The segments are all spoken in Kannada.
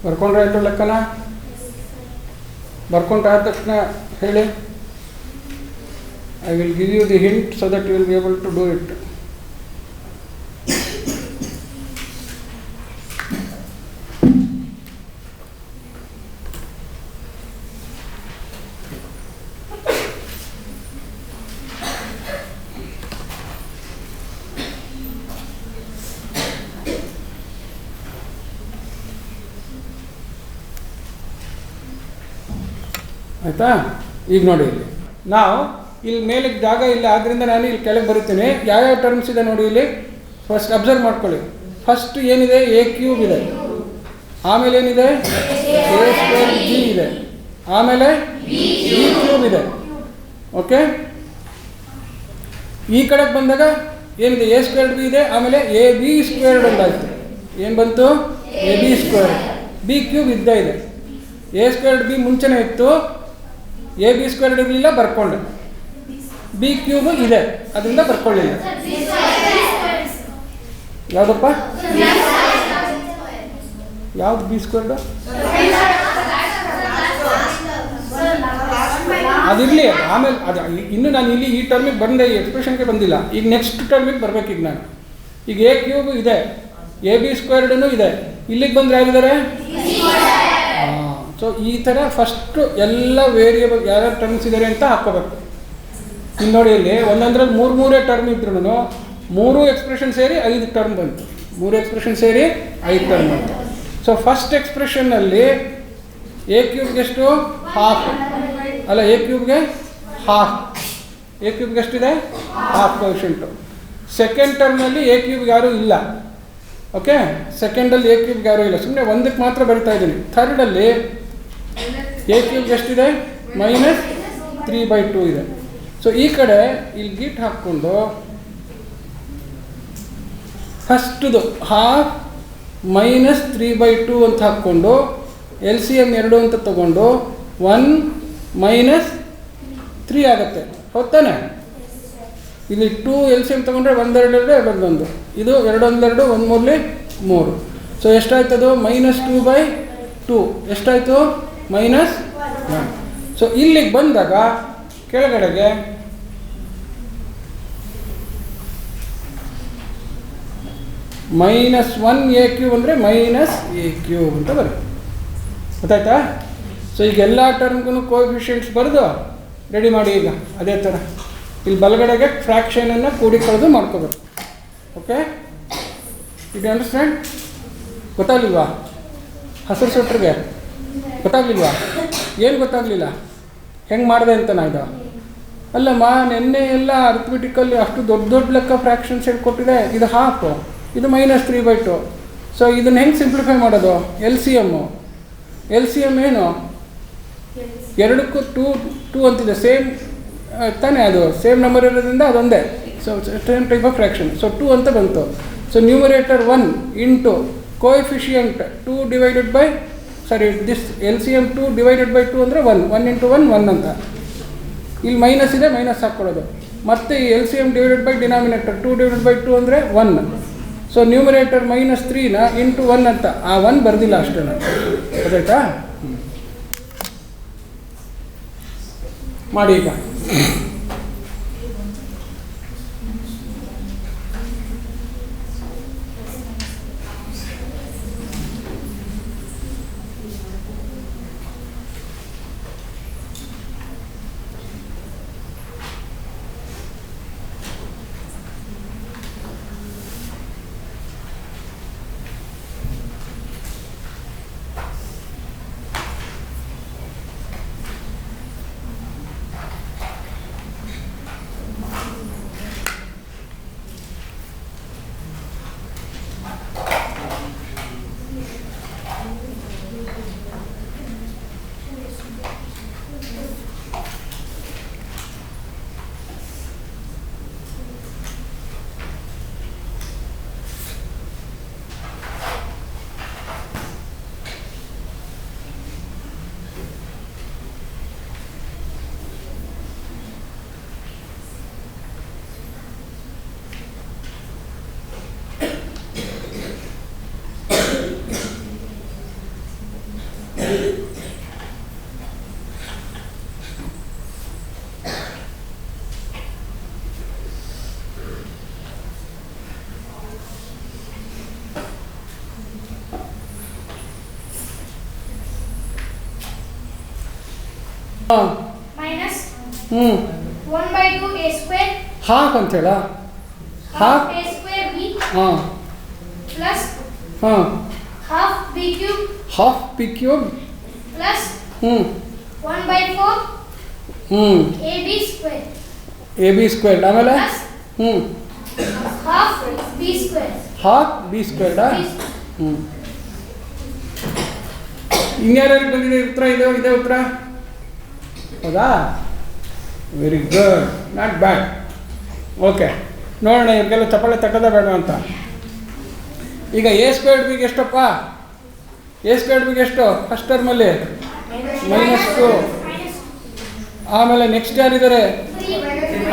ಬರ್ಕೊಂಡ್ರೆ ಆಯಿತು ಲೆಕ್ಕನ? ಬರ್ಕೊಂಡ್ರೆ ಆದ ತಕ್ಷಣ ಹೇಳಿ. I will give you the hint so that you will be able to do it. ಆಯಿತಾ? ಈಗ ನೋಡಿ, ಇಲ್ಲಿ ನಾವು ಇಲ್ಲಿ ಮೇಲಿಗೆ ಜಾಗ ಇಲ್ಲ, ಆದ್ದರಿಂದ ನಾನು ಇಲ್ಲಿ ಕೆಳಗೆ ಬರೀತೀನಿ. ಯಾವ್ಯಾವ ಟರ್ಮ್ಸ್ ಇದೆ ನೋಡಿ ಇಲ್ಲಿ. ಫಸ್ಟ್ ಅಬ್ಸರ್ವ್ ಮಾಡ್ಕೊಳ್ಳಿ. ಫಸ್ಟ್ ಏನಿದೆ? ಎ ಕ್ಯೂಬ್ ಇದೆ. ಆಮೇಲೆ ಏನಿದೆ? ಎ ಸ್ಕ್ವೇರ್ ಬಿ ಇದೆ. ಆಮೇಲೆ ಬಿ ಕ್ಯೂಬ್ ಇದೆ. ಓಕೆ, ಈ ಕಡೆಗೆ ಬಂದಾಗ ಏನಿದೆ? ಎ ಸ್ಕ್ವೇರ್ಡ್ ಬಿ ಇದೆ. ಆಮೇಲೆ ಎ ಬಿ ಸ್ಕ್ವೇರ್ಡ್ ಒಂದಾಯ್ತು. ಏನು ಬಂತು? A B squared. B cube ಇದ್ದೇ ಇದೆ. ಎ ಸ್ಕ್ವೇರ್ಡ್ ಬಿ ಮುಂಚೆನೇ ಇತ್ತು, ಎ ಬಿ ಸ್ಕ್ವೇರ್ಡ್ ಇರಲಿಲ್ಲ, ಬರ್ಕೊಂಡೆ. ಬಿ ಕ್ಯೂಬ್ ಇದೆ, ಅದರಿಂದ ಬರ್ಕೊಳ್ಳಿಲ್ಲ. ಯಾವುದಪ್ಪ? ಯಾವ್ದು ಬಿ ಸ್ಕ್ವೇರ್ಡ್? ಅದಿರಲಿ, ಆಮೇಲೆ ಅದು ಇನ್ನು ನಾನು ಇಲ್ಲಿ ಈ ಟರ್ಮಿಗೆ ಬಂದೆ, ಈ ಎಕ್ಸ್ಪ್ರೆಷನ್ಗೆ ಬಂದಿಲ್ಲ. ಈಗ ನೆಕ್ಸ್ಟ್ ಟರ್ಮಿಗೆ ಬರ್ಬೇಕೀಗ ನಾನು. ಈಗ ಎ ಕ್ಯೂಬ್ ಇದೆ, ಎ ಬಿ ಸ್ಕ್ವೇರ್ಡೂ ಇದೆ. ಇಲ್ಲಿಗೆ ಬಂದರೆ ಯಾರಿದ್ದಾರೆ? ಸೊ ಈ ಥರ ಫಸ್ಟು ಎಲ್ಲ ವೇರಿಯೇಬಲ್ ಯಾರ್ಯಾರು ಟರ್ಮ್ಸ್ ಇದ್ದಾರೆ ಅಂತ ಹಾಕ್ಕೋಬೇಕು. ಇನ್ನು ನೋಡಿ, ಇಲ್ಲಿ ಒಂದೊಂದ್ರಲ್ಲಿ ಮೂರೇ ಟರ್ಮ್ ಇದ್ರೂ ಮೂರು ಎಕ್ಸ್ಪ್ರೆಷನ್ ಸೇರಿ 5 ಟರ್ಮ್ ಬಂತು. 3 ಎಕ್ಸ್ಪ್ರೆಷನ್ ಸೇರಿ 5 ಟರ್ಮ್ ಬಂತು. ಸೊ ಫಸ್ಟ್ ಎಕ್ಸ್ಪ್ರೆಷನ್ನಲ್ಲಿ ಎ ಕ್ಯೂಬ್ಗೆ ಎಷ್ಟು? ಹಾಫ್ ಅಲ್ಲ, ಎ ಕ್ಯೂಬ್ಗೆ ಹಾಫ್. ಎ ಕ್ಯೂಬ್ಗೆ ಎಷ್ಟಿದೆ? ಹಾಫ್ ಕೋಎಫಿಷಿಯಂಟು. ಸೆಕೆಂಡ್ ಟರ್ಮ್ನಲ್ಲಿ ಎ ಕ್ಯೂಬ್ಗೆ ಯಾರೂ ಇಲ್ಲ. ಓಕೆ, ಸೆಕೆಂಡಲ್ಲಿ ಎ ಕ್ಯೂಬ್ಗೆ ಯಾರೂ ಇಲ್ಲ, ಸುಮ್ಮನೆ ಒಂದಕ್ಕೆ ಮಾತ್ರ ಬರಿತಾ ಇದ್ದೀನಿ. ಥರ್ಡಲ್ಲಿ ಎ ಕ್ಯೂಬ್ಗೆ ಎಷ್ಟಿದೆ? -3/2 ಇದೆ. ಸೊ ಈ ಕಡೆ ಇಲ್ಲಿ ಗೀಟ್ ಹಾಕ್ಕೊಂಡು ಫಸ್ಟ್ದು ಹಾಫ್ -3/2 ಅಂತ ಹಾಕ್ಕೊಂಡು LCM 2 ಅಂತ ತಗೊಂಡು 1 - 3 ಆಗುತ್ತೆ. ಹೌದಾನೆ? ಇಲ್ಲಿ 2 LCM ತಗೊಂಡ್ರೆ 1 2 2 2 1. ಇದು 2 1 2 1 3 3. ಸೊ ಎಷ್ಟಾಯ್ತದು? -2/2 ಎಷ್ಟಾಯಿತು? -1. ಸೊ ಇಲ್ಲಿಗೆ ಬಂದಾಗ ಕೆಳಗಡೆಗೆ -1 ಎ ಕ್ಯೂಬ್ ಅಂದರೆ -a ಕ್ಯೂಬ್ ಅಂತ ಬರುತ್ತೆ. ಗೊತ್ತಾಯ್ತಾ? ಸೊ ಈಗ ಎಲ್ಲ ಟರ್ಮ್ಗೂ ಕೋಎಫಿಷಿಯೆಂಟ್ಸ್ ಬರೆದು ರೆಡಿ ಮಾಡಿ. ಈಗ ಅದೇ ಥರ ಇಲ್ಲಿ ಬಲಗಡೆಗೆ ಫ್ರ್ಯಾಕ್ಷನನ್ನು ಕೂಡಿ ಕಳೆದು ಮಾಡ್ಕೋಬೇಕು. ಓಕೆ, ಇದು ಅಂಡರ್ಸ್ಟ್ಯಾಂಡ್? ಗೊತ್ತಾಗಲಿಲ್ವಾ? ಹಸಿರು ಸೊಟ್ರಿಗೆ ಗೊತ್ತಾಗಲಿಲ್ವಾ? ಏನು ಗೊತ್ತಾಗಲಿಲ್ಲ? ಹೆಂಗೆ ಮಾಡಿದೆ ಅಂತ ನಾ ಇದು ಅಲ್ಲಮ್ಮ, ನೆನ್ನೆ ಎಲ್ಲ ಅರ್ಥಮೆಟಿಕಲ್ಲಿ ಅಷ್ಟು ದೊಡ್ಡ ದೊಡ್ಡ ಲೆಕ್ಕ ಫ್ರ್ಯಾಕ್ಷನ್ಸ್ ಹೇಳ್ಕೊಟ್ಟಿದೆ. ಇದು ಹಾಫು, ಇದು -3/2. ಸೊ ಇದನ್ನು ಹೆಂಗೆ ಸಿಂಪ್ಲಿಫೈ ಮಾಡೋದು? ಎಲ್ ಸಿ ಎಮ್ ಏನು? ಎರಡಕ್ಕೂ 2 ಅಂತಿದೆ, ಸೇಮ್ ತಾನೇ, ಅದು ಸೇಮ್ ನಂಬರ್ ಇರೋದ್ರಿಂದ ಅದೊಂದೇ. So same type of fraction. So 2 ಅಂತ ಬಂತು. So numerator 1 into coefficient 2 divided by this LCM 2 divided by 2 ಅಂದರೆ 1 1 ಇಂಟು 1 1 ಅಂತ. ಇಲ್ಲಿ ಮೈನಸ್ ಇದೆ, ಮೈನಸ್ ಹಾಕ್ಕೊಳ್ಳೋದು. ಮತ್ತು ಈ LCM divided by denominator 2 divided by 2 ಅಂದರೆ 1. ಸೊ ನ್ಯೂಮರೇಟರ್ -3ನ ಇಂಟು 1 ಅಂತ. ಆ 1 ಬರ್ದಿಲ್ಲ ಅಷ್ಟೇ. ಗೊತ್ತಾಯ್ತಾ? ಮಾಡಿ ಈಗ. ಹಾಂ minus ಹ್ಞೂ 1/2 a square ಹಾಫ್ ಅಂತೇಳ half half a square b ಹಾಂ plus ಹಾಂ half b cube half p cube plus ಹ್ಞೂ 1/4 ಹ್ಞೂ ab square a B squared ಆಮೇಲೆ plus ಹ್ಞೂ half b square. Half b ಸ್ಕ್ವೇರ್ಡಾ ಹ್ಞೂ ಇನ್ಯಾರ್ಯಾರಿಗೆ ಬಂದಿದೆ ಉತ್ತರ ಇದೆ ಇದೇ ಉತ್ತರ ಹೌದಾ very good not bad okay ನೋಡೋಣ ಇವ್ರಿಗೆಲ್ಲ ಚಪ್ಪಾಳೆ ತಕ್ಕದ ಬೇಡ ಅಂತ ಈಗ ಎ ಸ್ಕ್ವೇರ್ಡ್ ಬಿಗೆ ಎಷ್ಟಪ್ಪ ಎ ಸ್ಕ್ವೇರ್ಡ್ ಬಿಗೆ ಎಷ್ಟು ಫಸ್ಟ್ ಟರ್ಮಲ್ಲಿ -2 ಆಮೇಲೆ ನೆಕ್ಸ್ಟ್ ಯಾರಿದ್ದಾರೆ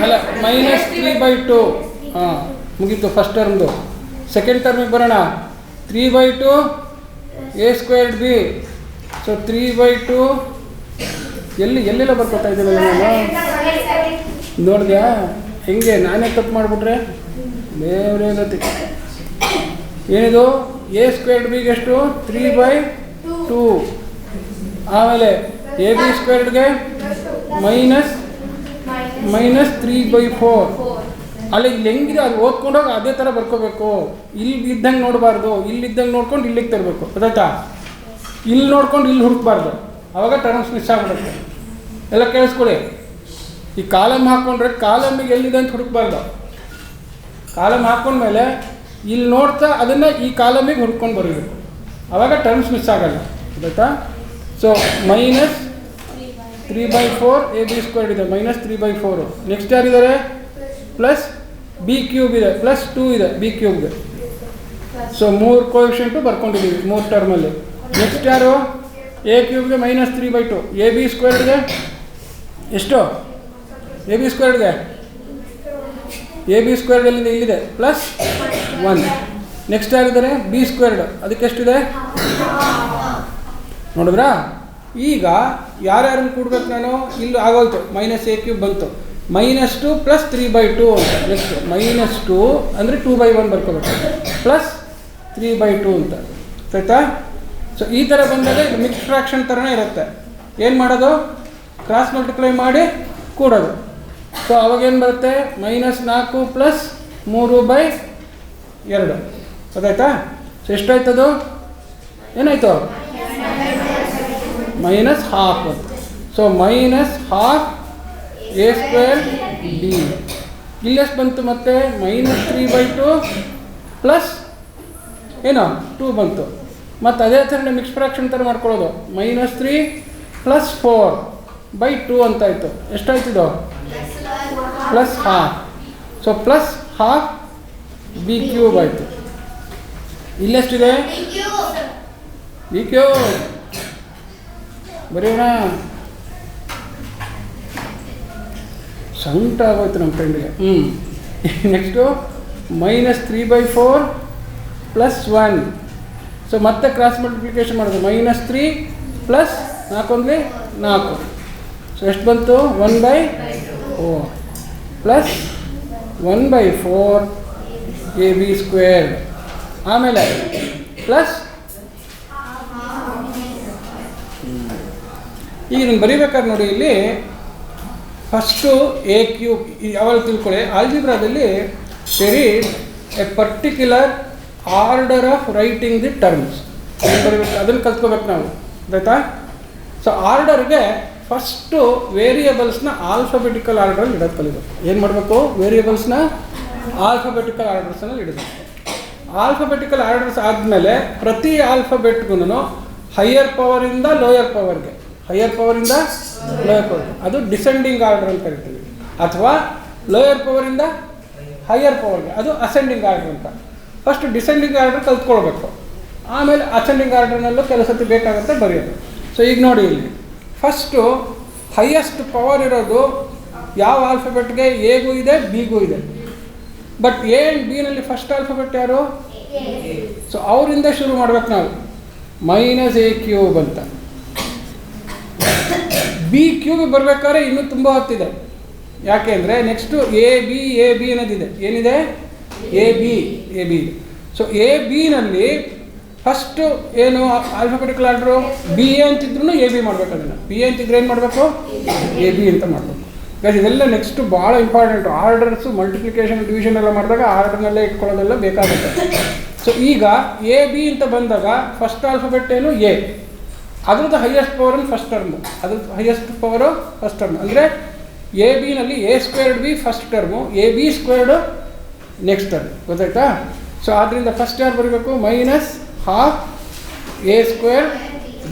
ಅಲ್ಲ -3/2 ಹಾಂ ಮುಗೀತು ಫಸ್ಟ್ ಟರ್ಮ್ದು ಸೆಕೆಂಡ್ ಟರ್ಮಿಗೆ ಬರೋಣ 3/2 ಎ ಸ್ಕ್ವೇರ್ಡ್ ಬಿ ಸೊ 3/2 ಎಲ್ಲೆಲ್ಲ ಬರ್ಕೊತಾ ಇದ್ದೀನಲ್ಲ ನಾನು ನೋಡಿದ್ಯಾ ಹೆಂಗೆ ನಾನೇ ತಪ್ಪು ಮಾಡಿಬಿಟ್ರೆ ಬೇರೆ ಗತಿ ಏನಿದು ಎ ಸ್ಕ್ವೇರ್ಡ್ ಬಿಗೆ ಎಷ್ಟು 3/2 ಆಮೇಲೆ ಎ ಬಿ ಸ್ಕ್ವೇರ್ಡ್ಗೆ -3/4 ಅಲ್ಲಿ ಇಲ್ಲಿ ಹೆಂಗಿದೆ ಅದು ಓದ್ಕೊಂಡೋಗಿ ಅದೇ ಥರ ಬರ್ಕೋಬೇಕು ಇಲ್ಲಿ ಇದ್ದಂಗೆ ನೋಡಬಾರ್ದು ಇಲ್ಲಿದ್ದಂಗೆ ನೋಡ್ಕೊಂಡು ಇಲ್ಲಿಗೆ ತರಬೇಕು ಗೊತ್ತಾಯ್ತಾ ಇಲ್ಲಿ ನೋಡ್ಕೊಂಡು ಇಲ್ಲಿ ಹುಡುಕ್ಬಾರ್ದು ಆವಾಗ ಟರ್ಮ್ಸ್ ಮಿಸ್ ಆಗಿಬಿಡುತ್ತೆ ಎಲ್ಲ ಕೇಳಿಸ್ಕೊಳ್ಳಿ ಈ ಕಾಲಮ್ ಹಾಕ್ಕೊಂಡ್ರೆ ಕಾಲಮಿಗೆ ಎಲ್ಲಿದೆ ಅಂತ ಹುಡುಕ್ಬಾರ್ದು ಕಾಲಮ್ ಹಾಕ್ಕೊಂಡ್ಮೇಲೆ ಇಲ್ಲಿ ನೋಡ್ತಾ ಅದನ್ನು ಈ ಕಾಲಮಿಗೆ ಹುಡ್ಕೊಂಡು ಬರಬೇಕು ಆವಾಗ ಟರ್ಮ್ಸ್ ಮಿಸ್ ಆಗಲ್ಲ ಗೊತ್ತಾಯ್ತಾ ಸೊ -3/4 ಎ ಬಿ ಸ್ಕ್ವೇರ್ಡ್ ಇದೆ -3/4 ನೆಕ್ಸ್ಟ್ ಯಾರಿದ್ದಾರೆ ಪ್ಲಸ್ ಬಿ ಕ್ಯೂಬ್ ಇದೆ +2 ಇದೆ ಬಿ ಕ್ಯೂಬ್ಗೆ ಸೊ 3 ಕೋಎಫಿಷಿಯೆಂಟು ಬರ್ಕೊಂಡಿದ್ದೀವಿ 3 ಟರ್ಮಲ್ಲಿ ನೆಕ್ಸ್ಟ್ ಯಾರು ಎ ಕ್ಯೂಬ್ಗೆ -3/2 ಎ ಬಿ ಸ್ಕ್ವೇರ್ಡ್ಗೆ ಎಷ್ಟು ಎ ಬಿ ಸ್ಕ್ವೇರ್ಡ್ಗೆ ಎ ಬಿ ಸ್ಕ್ವೇರ್ಡ್ ಎಲ್ಲಿದೆ ಇಲ್ಲಿದೆ +1 ನೆಕ್ಸ್ಟ್ ಯಾರಿದ್ದಾರೆ ಬಿ ಸ್ಕ್ವೇರ್ಡ್ ಅದಕ್ಕೆ ಎಷ್ಟಿದೆ ನೋಡಿದ್ರಾ ಈಗ ಯಾರ್ಯಾರನ್ನು ಕೂಡ್ಬೇಕು ನಾನು ಇಲ್ಲಿ ಆಗೋಯ್ತು -a³ ಬಂತು -2 + 3/2 ಅಂತ ನೆಕ್ಸ್ಟ್ -2 ಅಂದರೆ 2/1 ಬರ್ಕೋಬೇಕು +3/2 ಅಂತ ಆಯ್ತಾ ಸೊ ಈ ಥರ ಬಂದಾಗ ಇದು ಮಿಕ್ಸ್ ಫ್ರಾಕ್ಷನ್ ಥರನೇ ಇರುತ್ತೆ ಏನು ಮಾಡೋದು ಕ್ರಾಸ್ ಮಲ್ಟಿಪ್ಲೈ ಮಾಡಿ ಕೂಡೋದು ಸೊ ಅವಾಗೇನು ಬರುತ್ತೆ -4 + 3/2 ಗೊತ್ತಾಯ್ತಾ ಸೊ ಎಷ್ಟಾಯ್ತದು ಏನಾಯ್ತು -12 ಸೊ -12 ಎ ಸ್ಕ್ವೇರ್ ಬಿ ಇಲ್ಲೆಷ್ಟು ಬಂತು ಮತ್ತೆ -3/2 ಪ್ಲಸ್ ಏನು 2 ಬಂತು ಮತ್ತು ಅದೇ ಥರನೇ ಮಿಕ್ಸ್ ಫ್ರಾಕ್ಷನ್ ಥರ ಮಾಡ್ಕೊಳ್ಳೋದು -3 + 4/2 ಅಂತಾಯಿತು ಎಷ್ಟಾಯ್ತಿದು +12 ಸೊ +12 ಬಿ ಕ್ಯೂಬ್ ಆಯಿತು ಇಲ್ಲೆಷ್ಟಿದೆ ಬಿ ಕ್ಯೂಬ್ ಬರೆಯೋಣ ಸಂಕಟ ಆಗೋಯ್ತು ನಮ್ಮ ಫ್ರೆಂಡ್ಗೆ ನೆಕ್ಸ್ಟು -3/4 + 1 ಸೊ ಮತ್ತೆ ಕ್ರಾಸ್ ಮಲ್ಟಿಪ್ಲಿಕೇಶನ್ ಮಾಡೋದು -3 + 4 4 ಸೊ ಎಷ್ಟು ಬಂತು 1/4 + 1/4 ಎ ಬಿ ಸ್ಕ್ವೇರ್ ಆಮೇಲೆ ಪ್ಲಸ್ ಈಗ ನೀವು ಬರೀಬೇಕಾದ್ರೆ ನೋಡಿ ಇಲ್ಲಿ ಫಸ್ಟು ಎ ಕ್ಯೂಬ್ ಯಾವಾಗ ತಿಳ್ಕೊಳ್ಳಿ ಆಲ್ಜಿಬ್ರಾದಲ್ಲಿ there is a particular order of writing the terms ಬರೀಬೇಕು ಅದನ್ನು ಕಲ್ತ್ಕೋಬೇಕು ನಾವು ಆಯಿತಾ ಸೊ ಆರ್ಡರ್ಗೆ ಫಸ್ಟು ವೇರಿಯಬಲ್ಸ್ನ ಆಲ್ಫಾಬೆಟಿಕಲ್ ಆರ್ಡ್ರಲ್ಲಿ ಇಡೋದು ಕಲಿಬೇಕು ಏನು ಮಾಡಬೇಕು ವೇರಿಯಬಲ್ಸ್ನ ಆಲ್ಫಾಬೆಟಿಕಲ್ ಆರ್ಡರ್ಸಲ್ಲಿ ಇಡಬೇಕು ಆಲ್ಫಾಬೆಟಿಕಲ್ ಆರ್ಡರ್ಸ್ ಆದಮೇಲೆ ಪ್ರತಿ ಆಲ್ಫಾಬೆಟ್ಗೂ ಹೈಯರ್ ಪವರಿಂದ ಲೋಯರ್ ಪವರ್ಗೆ ಹೈಯರ್ ಪವರಿಂದ ಲೋಯರ್ ಪವರ್ ಅದು ಡಿಸೆಂಡಿಂಗ್ ಆರ್ಡರ್ ಅಂತ ಕರಿತೀವಿ ಅಥವಾ ಲೋಯರ್ ಪವರಿಂದ ಹೈಯರ್ ಪವರ್ಗೆ ಅದು ಅಸೆಂಡಿಂಗ್ ಆರ್ಡರ್ ಅಂತ ಫಸ್ಟ್ ಡಿಸೆಂಡಿಂಗ್ ಆರ್ಡರ್ ಕಲ್ತ್ಕೊಳ್ಬೇಕು ಆಮೇಲೆ ಅಸೆಂಡಿಂಗ್ ಆರ್ಡರ್ನಲ್ಲೂ ಕೆಲಸಕ್ಕೆ ಬೇಕಾಗುತ್ತೆ ಬರೆಯೋದು ಸೊ ಈಗ ನೋಡಿ ಇಲ್ಲಿ ಫಸ್ಟು ಹೈಯೆಸ್ಟ್ ಪವರ್ ಇರೋದು ಯಾವ ಆಲ್ಫಾಬೆಟ್ಗೆ ಎಗೂ ಇದೆ ಬಿಗೂ ಇದೆ ಬಟ್ ಎ ಆ್ಯಂಡ್ ಬಿನಲ್ಲಿ ಫಸ್ಟ್ ಆಲ್ಫಾಬೆಟ್ ಯಾರು ಸೊ ಅವರಿಂದ ಶುರು ಮಾಡ್ಬೇಕು ನಾವು -a³ ಅಂತ ಬಿ ಕ್ಯೂಬಿಗೆ ಬರಬೇಕಾದ್ರೆ ಇನ್ನೂ ತುಂಬ ಹೊತ್ತಿದೆ ಯಾಕೆ ಅಂದರೆ ನೆಕ್ಸ್ಟು ಎ ಬಿ ಅನ್ನೋದಿದೆ ಏನಿದೆ ಎ ಬಿ ಸೊ ಎ ಬಿನಲ್ಲಿ ಫಸ್ಟು ಏನು ಆಲ್ಫಾಬೆಟಿಕಲ್ ಆರ್ಡ್ರು ಬಿ ಎ ಅಂತಿದ್ರು ಎ ಬಿ ಮಾಡಬೇಕು. ಅದನ್ನು ಬಿ ಎ ಅಂತಿದ್ರೆ ಏನು ಮಾಡಬೇಕು, ಎ ಬಿ ಅಂತ ಮಾಡಬೇಕು. ಬಿಕಾಸ್ ಇದೆಲ್ಲ ನೆಕ್ಸ್ಟು ಭಾಳ ಇಂಪಾರ್ಟೆಂಟು. ಆರ್ಡರ್ಸು ಮಲ್ಟಿಪ್ಲಿಕೇಶನ್ ಡಿವಿಷನ್ ಎಲ್ಲ ಮಾಡಿದಾಗ ಆರ್ಡರ್ನಲ್ಲೇ ಇಟ್ಕೊಳ್ಳೋದೆಲ್ಲ ಬೇಕಾಗುತ್ತೆ. ಸೊ ಈಗ ಎ ಬಿ ಅಂತ ಬಂದಾಗ ಫಸ್ಟ್ ಆಲ್ಫಾಬೆಟ್ ಏನು ಎ, ಅದ್ರದ್ದು ಹೈಯೆಸ್ಟ್ ಪವರ್ ಫಸ್ಟ್ ಟರ್ಮು, ಅದ್ರದ್ದು ಹೈಯೆಸ್ಟ್ ಪವರು ಫಸ್ಟ್ ಟರ್ಮ್. ಅಂದರೆ ಎ ಬಿನಲ್ಲಿ A squared B first term, A B squared next term. ಗೊತ್ತಾಯ್ತಾ? ಸೊ ಆದ್ದರಿಂದ ಫಸ್ಟ್ ಯಾರು ಬರಬೇಕು, minus half A square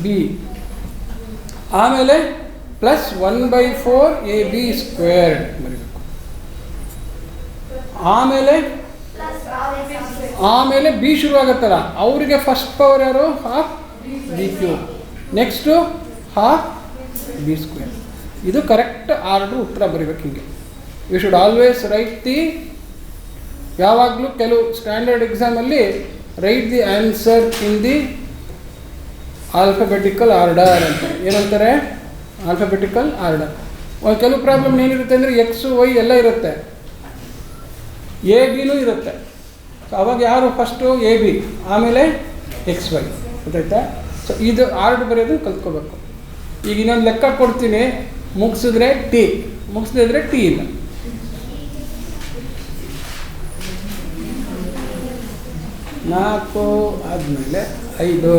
B, ಆಮೇಲೆ ಪ್ಲಸ್ 1/4 ಎ ಬಿ ಸ್ಕ್ವೇರ್ಡ್ ಬರಬೇಕು. ಆಮೇಲೆ ಬಿ ಶುರು ಆಗುತ್ತಲ್ಲ, ಅವರಿಗೆ ಫಸ್ಟ್ ಪವರ್ ಯಾರು, half B cube, next half B square. ಇದು ಕರೆಕ್ಟ್ ಆರ್ಡ್ರ್ ಉತ್ತರ ಬರೀಬೇಕು. ಹೀಗೆ you should always write the, ಯಾವಾಗಲೂ ಕೆಲವು ಸ್ಟ್ಯಾಂಡರ್ಡ್ ಎಕ್ಸಾಮಲ್ಲಿ write the answer in the alphabetical order ಅಂತ. ಏನಂತಾರೆ, ಆಲ್ಫಾಬೆಟಿಕಲ್ ಆರ್ಡರ್. ಕೆಲವು ಪ್ರಾಬ್ಲಮ್ ಏನಿರುತ್ತೆ ಅಂದರೆ ಎಕ್ಸು ವೈ ಎಲ್ಲ ಇರುತ್ತೆ, ಎ ಬಿನೂ ಇರುತ್ತೆ. ಸೊ ಅವಾಗ ಯಾರು ಫಸ್ಟು ಎ ಬಿ, ಆಮೇಲೆ ಎಕ್ಸ್ ವೈ. ಗೊತ್ತಾಯ್ತಾ? ಸೊ ಇದು ಆರ್ಡರ್ ಬರೆಯೋದನ್ನು ಕಲ್ತ್ಕೋಬೇಕು. ಈಗ ಇನ್ನೊಂದು ಲೆಕ್ಕ ಕೊಡ್ತೀನಿ, ಮುಗಿಸಿದ್ರೆ ಟಿ, ಮುಗಿಸದಿದ್ರೆ ಟಿ ಇಲ್ಲ. 4 ಆದಮೇಲೆ 5